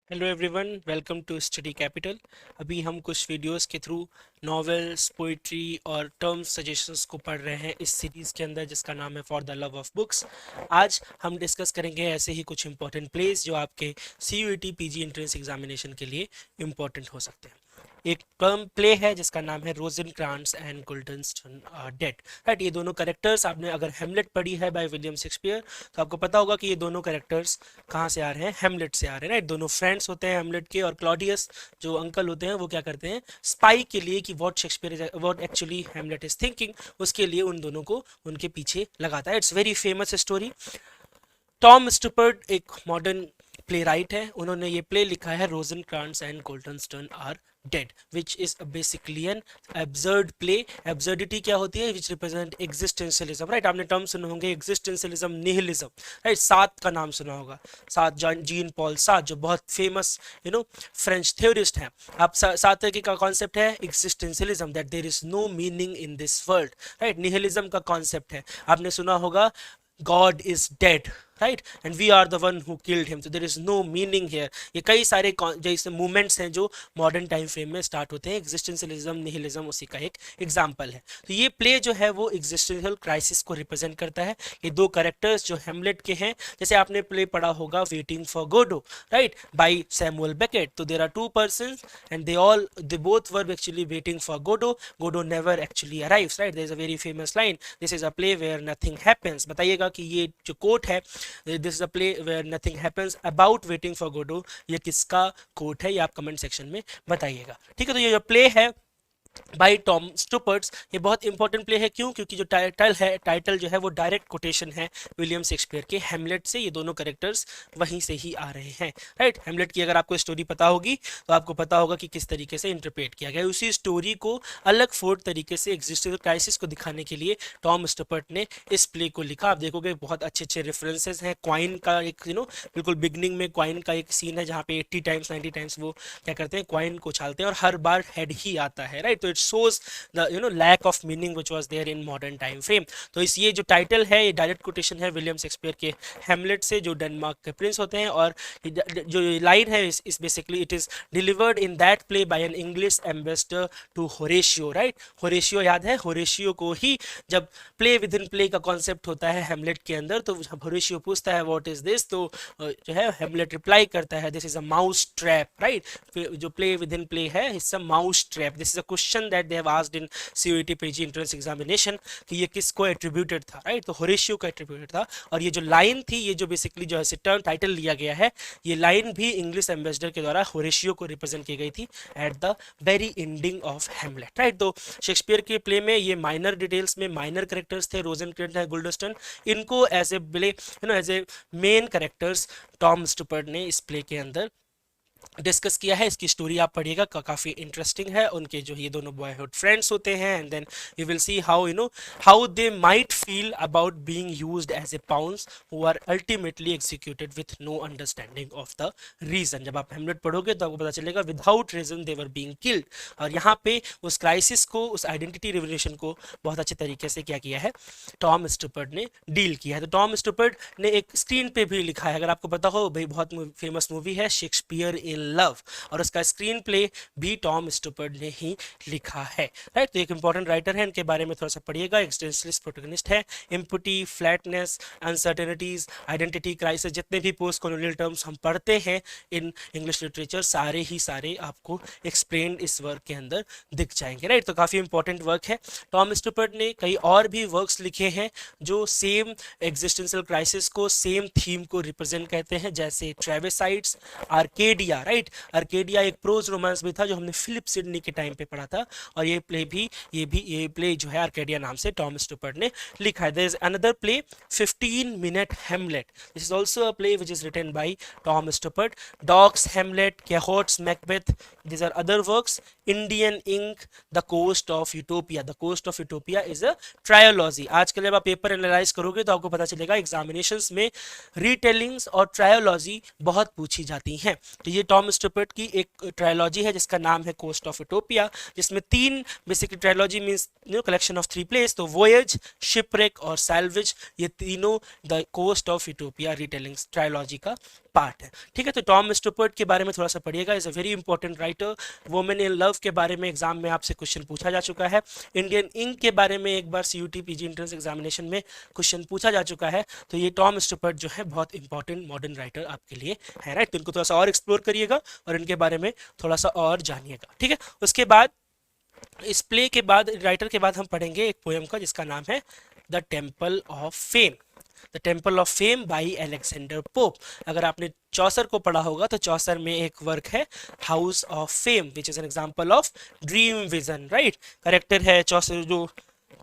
Hello everyone, welcome to study capital. अभी हम कुछ वीडियोस के थ्रू नॉवेल्स, पोइट्री और टर्म सजेशंस को पढ़ रहे हैं इस सीरीज़ के अंदर जिसका नाम है for the love of books. आज हम डिस्कस करेंगे ऐसे ही कुछ इंपॉर्टेंट प्लेस जो आपके CUET पीजी एंट्रेंस एग्जामिनेशन के लिए इम्पॉर्टेंट हो सकते हैं। एक टर्म प्ले है जिसका नाम है रोजेनक्रांट्स एंड गुल्डनस्टन डेड। राइट, ये दोनों कैरेक्टर्स, आपने अगर हेमलेट पढ़ी है बाय विलियम शेक्सपियर तो आपको पता होगा कि ये दोनों कैरेक्टर्स कहाँ से आ रहे हैं, हेमलेट से आ रहे हैं। राइट, दोनों फ्रेंड्स होते हैं हेमलेट के, और क्लॉडियस जो अंकल होते हैं वो क्या करते हैं, स्पाई के लिए कि what actually Hamlet is thinking, उसके लिए उन दोनों को उनके पीछे लगाता है। It's very famous story. Tom Stoppard एक मॉडर्न प्ले राइट है, उन्होंने ये प्ले लिखा है Rosencrantz and Guildenstern are dead, which is basically an absurd play. Absurdity क्या होती है, विच रिप्रेजेंट एग्जिस्टेंशियलिज्म। राइट, आपने टर्म सुने होंगे एग्जिस्टेंशियलिज्म, निहिलिज्म। राइट, सात का नाम सुना होगा, सात, जीन पॉल सात, जो बहुत फेमस फ्रेंच थ्योरिस्ट हैं। आप सात तरीके का कॉन्सेप्ट है existentialism, that there is no meaning in this world. Right, nihilism का कॉन्सेप्ट है, आपने सुना होगा God is dead, right, and we are the one who killed him, so there is no meaning here। ये कई सारे जैसे मूवमेंट्स हैं जो मॉडर्न टाइम फ्रेम में स्टार्ट होते हैं। एग्जिस्टेंशियलिज्म, निहिलिज्म उसी का एक एग्जांपल है। तो ये प्ले जो है वो एग्जिस्टेंशियल क्राइसिस को रिप्रेजेंट करता है। ये दो कैरेक्टर्स जो हेमलेट के हैं, जैसे आपने प्ले पढ़ा होगा waiting for Godot, right, by Samuel Beckett. तो there are two persons and they both were actually waiting for Godot. Godot never actually arrives. Right, there is a very famous line, this is a play where nothing happens. बताइएगा कि ये जो quote है, this is a play where nothing happens about waiting for Godot, ये किसका coat है, ये आप कमेंट सेक्शन में बताइएगा। ठीक है, तो ये जो प्ले है बाई टॉम स्टुपर्ट्स, ये बहुत इंपॉर्टेंट प्ले है। क्यों? क्योंकि जो टाइटल जो है वो डायरेक्ट कोटेशन है विलियम शेक्सपियर के हेमलेट से। ये दोनों कैरेक्टर्स वहीं से ही आ रहे हैं। राइट, हेमलेट की अगर आपको स्टोरी पता होगी तो आपको पता होगा कि किस तरीके से इंटरप्रेट किया गया। उसी स्टोरी को अलग फोर्ड तरीके से एग्जिस्टेंशियल क्राइसिस को दिखाने के लिए टॉम स्टुपर्ट ने इस प्ले को लिखा। आप देखोगे बहुत अच्छे अच्छे रेफरेंसेस हैं। क्वाइन का एक बिल्कुल बिगनिंग में क्वाइन का एक सीन है जहाँ पे 80 टाइम्स 90 टाइम्स वो क्या करते हैं, क्वाइन को उछालते हैं और हर बार हेड ही आता है। राइट, तो it shows the lack of meaning which was there in modern time frame. तो इस ये जो टाइटल है ये डायरेक्ट कोटेशन है विलियम शेक्सपियर के हेमलेट से, जो डेनमार्क के प्रिंस होते हैं। और जो लाइन है इस basically it is delivered in that play by an English ambassador to Horatio. Right, Horatio याद है, होरेशियो को ही जब प्ले विद इन प्ले का कॉन्सेप्ट होता है हेमलेट के अंदर, तो जब होरेशियो पूछता है व्हाट इज दिस, तो जो है हेमलेट रिप्लाई करता है this is a mouse trap. Right, जो प्ले विद इन प्ले है it's a mouse trap. This is a question that they have asked in CUET PG entrance examination कि ये किसको एट्रीब्यूटेड था। राइट, तो होरेशियो को एट्रीब्यूटेड था। और ये जो लाइन थी, ये जो बेसिकली जो है टर्म टाइटल लिया गया है, ये लाइन भी इंग्लिश एम्बेसडर के द्वारा होरेशियो को रिप्रेजेंट की गई थी at the very ending of Hamlet. Right, तो शेक्सपियर के प्ले में ये माइनर डिटेल्स में माइनर कैरेक्टर्स थे, रोजेनक्रेंट है, गुल्डस्टन, इनको as a play as a main characters Tom Stoppard ने इस प्ले के अंदर डिस्कस किया है। इसकी स्टोरी आप पढ़िएगा, काफ़ी इंटरेस्टिंग है। उनके जो ये दोनों बॉयहुड फ्रेंड्स होते हैं, and then you will see how they might feel about being used as a pawns who are ultimately executed with no understanding of the reason. जब आप हेमलेट पढ़ोगे तो आपको पता चलेगा without reason they were being killed. और यहाँ पे उस क्राइसिस को, उस आइडेंटिटी रिवोल्यूशन को बहुत अच्छे तरीके से क्या किया है, टॉम स्टुपर्ट ने डील किया है। तो टॉम स्टुपर्ट ने एक स्क्रीन पे भी लिखा है, अगर आपको पता हो भाई, बहुत फेमस मूवी है शेक्सपियर इन लव, और उसका स्क्रीन प्ले भी टॉम स्टुपर्ट ने ही लिखा है। राइट, तो एक इंपॉर्टेंट राइटर है, इनके बारे में थोड़ा सा पढ़िएगा। एक्सटेंशनलिस्ट प्रोटोगनिस्ट है। Empty, flatness, uncertainties, identity crisis, जितने भी पोस्ट कॉलोनियल टर्म्स हम पढ़ते हैं इन इंग्लिश लिटरेचर, सारे ही सारे आपको एक्सप्लेन इस वर्क के अंदर दिख जाएंगे। राइट, तो काफ़ी इंपॉर्टेंट वर्क है। टॉम स्टुपर्ट ने कई और भी वर्क्स लिखे हैं जो सेम एग्जिस्टेंशियल क्राइसिस को, सेम थीम को रिप्रेजेंट करते हैं, जैसे ट्रेविसाइड्स, आर्केडिया। राइट, आर्केडिया एक प्रोज रोमांस भी था जो हमने फिलिप सिडनी के टाइम पे पढ़ा था, और ये प्ले जो है आर्केडिया नाम से टॉम स्टुपर्ट ने लिखा है। There is another play 15 minute Hamlet, this is also a play which is written by Tom Stoppard. Dogg's, Hamlet, Cahoot's, Macbeth, these are other works. Indian Ink, The Coast of Utopia, The Coast of Utopia is a trilogy. आजकल जब आप paper analyse करोगे तो आपको पता चलेगा examinations में रीटेलिंग्स और ट्रायोलॉजी बहुत पूछी जाती हैं। तो ये टॉम स्टुपर्ट की एक ट्रायोलॉजी है जिसका नाम है कोस्ट ऑफ यूटोपिया, जिसमें तीन basically, trilogy means collection of 3 plays, तो वोयज, शिपरेक और सैल्वेज, ये तीनों the Coast of Utopia retellings trilogy का पार्ट है, ठीक है। तो टॉम स्टुपर्ट के बारे में थोड़ा सा पढ़िएगा, is a very important writer. Women in love के बारे में एग्जाम में आपसे क्वेश्चन पूछा जा चुका है। इंडियन इंक के बारे में एक बार CUT PG एंट्रेंस एग्जामिनेशन में क्वेश्चन पूछा जा चुका है। तो ये टॉम स्टुपर्ट जो है बहुत इंपॉर्टेंट मॉडर्न राइटर आपके लिए है, राइट। तो इनको थोड़ा सा और एक्सप्लोर करिएगा और इनके बारे में थोड़ा सा और जानिएगा, ठीक है। उसके बाद इस प्ले के बाद, राइटर के बाद हम पढ़ेंगे एक पोएम का जिसका नाम है the temple of fame. The temple of fame by Alexander pope. अगर आपने चौसर को पढ़ा होगा तो चौसर में एक वर्क है house of fame which is an example of dream vision, right. Character है चौसर जो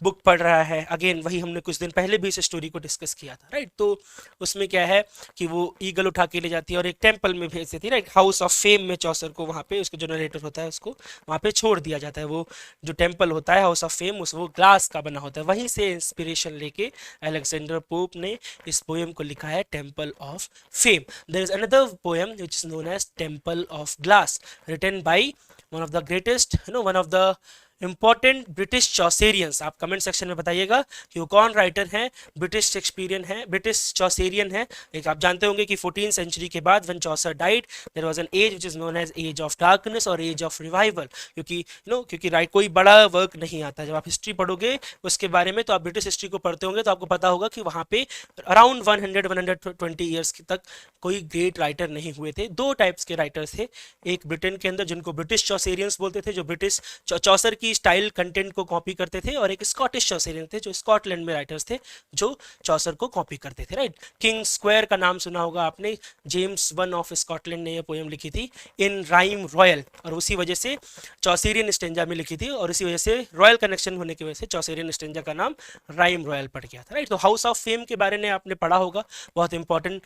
बुक पढ़ रहा है, अगेन वही हमने कुछ दिन पहले भी इस स्टोरी को डिस्कस किया था, राइट। तो उसमें क्या है कि वो ईगल उठा के ले जाती है और एक टेम्पल में भेज देती है, राइट। हाउस ऑफ फेम में चौसर को वहाँ पे उसका जो नरेटर होता है उसको वहाँ पे छोड़ दिया जाता है। वो जो टेम्पल होता है हाउस ऑफ फेम उस वो ग्लास का बना होता है, वहीं से इंस्पिरेशन लेके अलेक्जेंडर पोप ने इस पोएम को लिखा है Temple of Fame. There is another poem which is known as Temple of Glass written by one of the greatest, one of the important British Chaucerians. आप कमेंट सेक्शन में बताइएगा कि वो कौन राइटर हैं, ब्रिटिश शेक्सपियरियन है, British चौसेरियन है। एक आप जानते होंगे कि 14th सेंचुरी के बाद when Chaucer died there was an age which is known as age of darkness और एज ऑफ रिवाइवल। क्योंकि राइट कोई बड़ा वर्क नहीं आता। जब आप हिस्ट्री पढ़ोगे उसके बारे में, तो आप ब्रिटिश हिस्ट्री को पढ़ते होंगे तो आपको पता होगा कि वहाँ पे अराउंड 120 ईयर्स तक कोई ग्रेट राइटर नहीं हुए थे। दो टाइप्स के राइटर्स थे, एक ब्रिटेन के अंदर जिनको ब्रिटिश चौसेरियंस बोलते थे जो ब्रिटिश चौसर की स्टाइल कंटेंट को कॉपी करते थे, और एक स्कॉटिश चौसेरियन थे जो स्कॉटलैंड में राइटर्स थे जो चौसर को कॉपी करते थे, राइट। किंग स्क्वायर का नाम सुना होगा आपने, जेम्स वन ऑफ स्कॉटलैंड ने यह पोएम लिखी थी इन राइम रॉयल, और उसी वजह से चौसेरियन स्टेंजा में लिखी थी, और इसी वजह से रॉयल कनेक्शन होने की वजह से चौसेरियन स्टेंजा का नाम राइम रॉयल पड़ गया था, राइट। तो हाउस ऑफ फेम के बारे में आपने पढ़ा होगा, बहुत इंपॉर्टेंट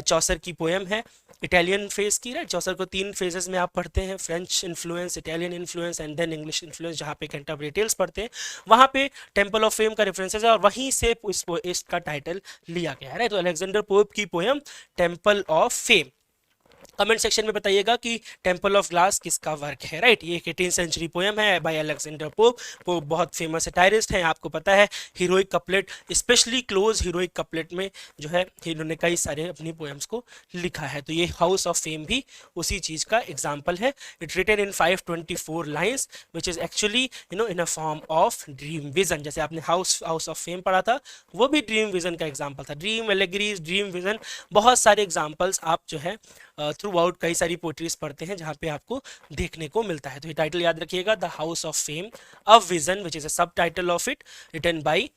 चौसर की पोएम है इटालियन फेज की, राइट। चौसर को 3 फेजेस में आप पढ़ते हैं, French influence, Italian influence and then English influence, जहाँ पे कैंटरबरी टेल्स पढ़ते हैं वहाँ पे टेम्पल ऑफ फेम का रेफरेंसेस है और वहीं से इसका टाइटल लिया गया है, राइट। तो अलेक्जेंडर पोप की poem temple of fame. Comment section में बताइएगा कि टेम्पल ऑफ ग्लास किसका वर्क है, राइट। ये 18th सेंचुरी पोएम है बाय अलेक्जेंडर पोप। पोप बहुत फेमस सटायरिस्ट हैं, आपको पता है। Heroic couplet, specially close heroic couplet में जो है इन्होंने कई सारे अपनी पोएम्स को लिखा है। तो ये हाउस ऑफ फेम भी उसी चीज का एग्जाम्पल है। It written in 524 lines which is actually in a form of dream vision. जैसे आपने हाउस ऑफ फेम पढ़ा था, वो भी ड्रीम विजन का एग्जाम्पल था। ड्रीम एलेगरीज, ड्रीम विजन, बहुत सारे एग्जाम्पल्स आप जो है थ्रू आउट कई सारी पोएट्रीज पढ़ते हैं जहाँ पे आपको देखने को मिलता है। तो ये टाइटल याद रखिएगा, the House of Fame a vision which is a sub title of it, written by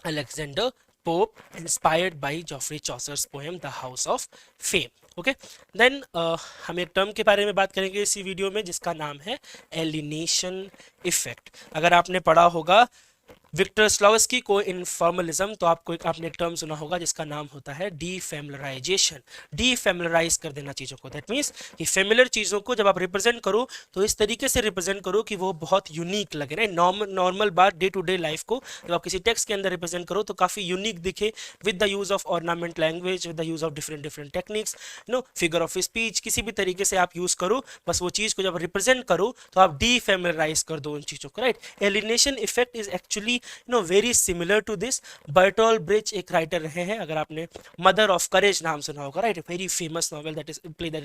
Alexander Pope, inspired by Geoffrey Chaucer's poem the House of Fame. Okay, then हम एक टर्म के बारे में बात करेंगे इसी वीडियो में जिसका नाम है एलिनेशन इफेक्ट। अगर आपने पढ़ा होगा विक्टर स्लोवस्की को इन फॉर्मलिज्म, तो आपने एक टर्म सुना होगा जिसका नाम होता है डीफेमिलराइजेशन। डीफेमिलराइज कर देना चीज़ों को, दैट मीन्स कि फेमिलर चीज़ों को जब आप रिप्रेजेंट करो तो इस तरीके से रिप्रेजेंट करो कि वो बहुत यूनिक लगे, राइट। नॉर्मल बात, डे टू डे लाइफ को जब आप किसी टेक्स्ट के अंदर रिप्रेजेंट करो तो काफ़ी यूनिक दिखे, with the use of ornament language, with the use of different techniques, figure of speech, किसी भी तरीके से आप यूज़ करो, बस वो चीज़ को जब रिप्रेजेंट करो तो आप डीफेमिलराइज कर दो उन चीज़ों को, right. Alienation effect is actually very similar to this. Bertolt Brecht एक राइटर रहे हैं, अगर आपने मदर ऑफ करेज नाम सुना होगा, right, very famous novel that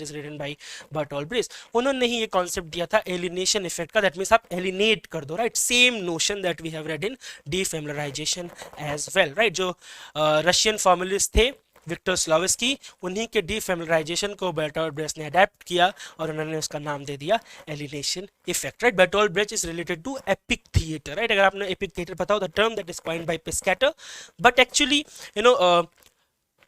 is written by Bertolt Brecht. उन्होंने ही ये कॉन्सेप्ट दिया था एलिनेशन इफेक्ट का, दैट मीन्स आप एलिनेट कर दो, right. Same notion that we have read in defamiliarization as well, right. जो रशियन फॉर्मुलिस्ट थे विक्टर स्लोवस्की, उन्हीं के डीफेमिलराइजेशन को बर्टोल्ड ब्रेच ने अडेप्ट किया और उन्होंने उसका नाम दे दिया alienation effect, right. Bertolt Brecht is related to epic theatre, right. अगर आपने एपिक थिएटर पता हो, the term that is coined by Piscator, but actually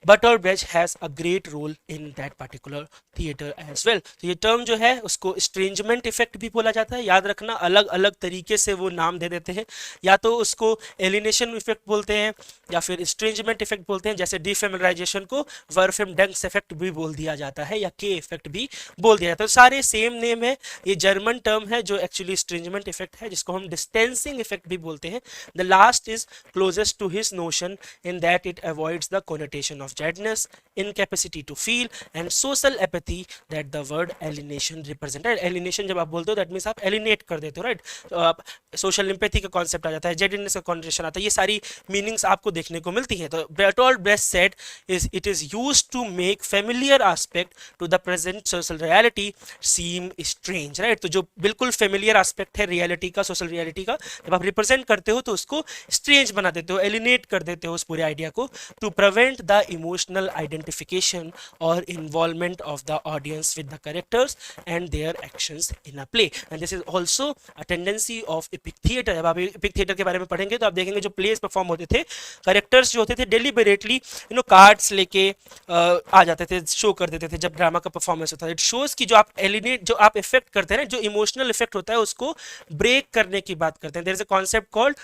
Bertolt Brecht has a great role in that particular theater as well। तो ये term जो है उसको स्ट्रेंजमेंट effect भी बोला जाता है। याद रखना, अलग अलग तरीके से वो नाम दे देते हैं, या तो उसको एलिनेशन इफेक्ट बोलते हैं या फिर स्ट्रेंजमेंट इफेक्ट बोलते हैं। जैसे डीफेमिलराइजेशन को वर्फिम डंक्स इफेक्ट भी बोल दिया जाता है या के इफेक्ट भी बोल दिया जाता है। तो सारे सेम नेम है। ये जर्मन टर्म है जो एक्चुअली स्ट्रेंजमेंट इफेक्ट है, जिसको हम डिस्टेंसिंग इफेक्ट भी बोलते हैं। The last is closest to his notion in that it avoids the connotation of of jadedness, incapacity to feel and social apathy that the word alienation represent. Alienation जब आप बोलते हो that means आप alienate कर देते हो, right? तो आप social empathy का concept आ जाता है, jadedness का connotation आता है, ये सारी meanings आपको देखने को मिलती है. तो Bertolt Brecht said is it is used to make familiar aspect to the present social reality seem strange, right? तो जो बिल्कुल familiar aspect है reality का, social reality का, जब आप represent करते हो तो उसको strange बना देते हो, alienate कर देते हो उस पूरे idea को, to prevent the emotional identification or involvement of the audience with the characters and their actions in a play. And this is also a tendency of epic theater. जब आप epic theater के बारे में पढ़ेंगे तो आप देखेंगे जो plays perform होते थे, characters जो होते थे deliberately cards लेके आ जाते थे, शो कर देते थे जब ड्रामा का परफॉर्मेंस होता है. इट शोज की जो आप एलिनेट, जो आप इफेक्ट करते हैं ना, जो इमोशनल इफेक्ट होता है उसको ब्रेक करने की बात करते हैं. There is a concept called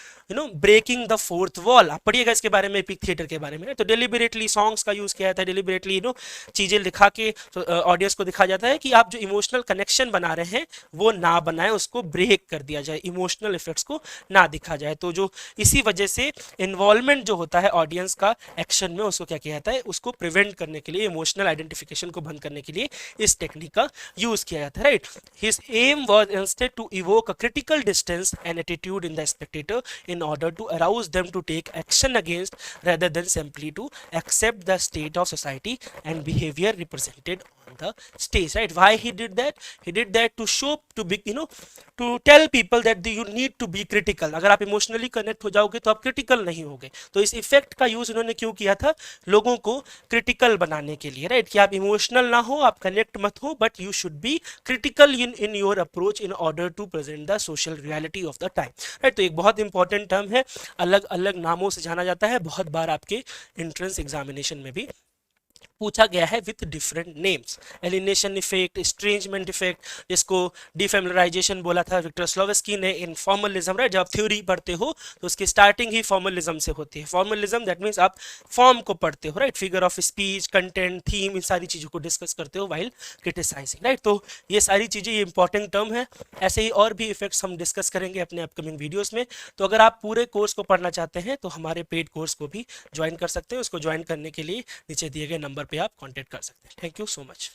breaking the fourth wall. आप पढ़िएगा इसके बारे में एपिक थिएटर के बारे में. तो डेलिबरेटली सॉन्ग्स का यूज किया जाता है, डेलिबरेटली चीजें दिखा के ऑडियंस को दिखाया जाता है कि आप जो इमोशनल कनेक्शन बना रहे हैं वो ना बनाए, उसको ब्रेक कर दिया जाए, इमोशनल इफेक्ट्स को ना दिखा जाए. तो जो इसी वजह से इन्वॉल्वमेंट जो होता है ऑडियंस का एक्शन में, उसको क्या किया जाता है, उसको प्रिवेंट करने के लिए, इमोशनल आइडेंटिफिकेशन को बंद करने के लिए इस टेक्निक का यूज किया जाता है, right. His aim was instead to evoke a critical distance and attitude in the spectator in order to arouse them to take action against rather than simply to accept the state of society and behavior represented on the stage, right? Why he did that? He did that to show, to be, to tell people that you need to be critical. अगर आप emotionally connect हो जाओगे तो आप critical नहीं होगे. तो इस इफेक्ट का यूज उन्होंने क्यों किया था? लोगों को क्रिटिकल बनाने के लिए, राइट? कि आप इमोशनल ना हो, आप कनेक्ट मत हो, but you should be critical in your approach in order to present the social reality of the time, right. तो एक बहुत इंपॉर्टेंट टर्म है, अलग अलग नामों से जाना जाता है, बहुत बार आपके एंट्रेंस एग्जामिनेशन में भी पूछा गया है with different names. Alienation effect, estrangement effect, जिसको डिफेमिलराइजेशन बोला था विक्टर स्लोवेस्की ने इन फॉर्मलिज्म, राइट. जब आप थ्योरी पढ़ते हो तो उसकी स्टार्टिंग ही फॉर्मलिज्म से होती है. फॉर्मलिज्म दैट मीन्स आप फॉर्म को पढ़ते हो, राइट. Figure of speech, content, theme, इन सारी चीज़ों को डिस्कस करते हो वाइल क्रिटिसाइजिंग, राइट. तो ये सारी चीज़ें, ये इंपॉर्टेंट टर्म है. ऐसे ही और भी इफेक्ट्स हम डिस्कस करेंगे अपने अपकमिंग वीडियोज़ में. तो अगर आप पूरे कोर्स को पढ़ना चाहते हैं तो हमारे पेड कोर्स को भी ज्वाइन कर सकते हैं. उसको ज्वाइन करने के लिए नीचे दिए गए नंबर पे आप कांटेक्ट कर सकते हैं. Thank you so much.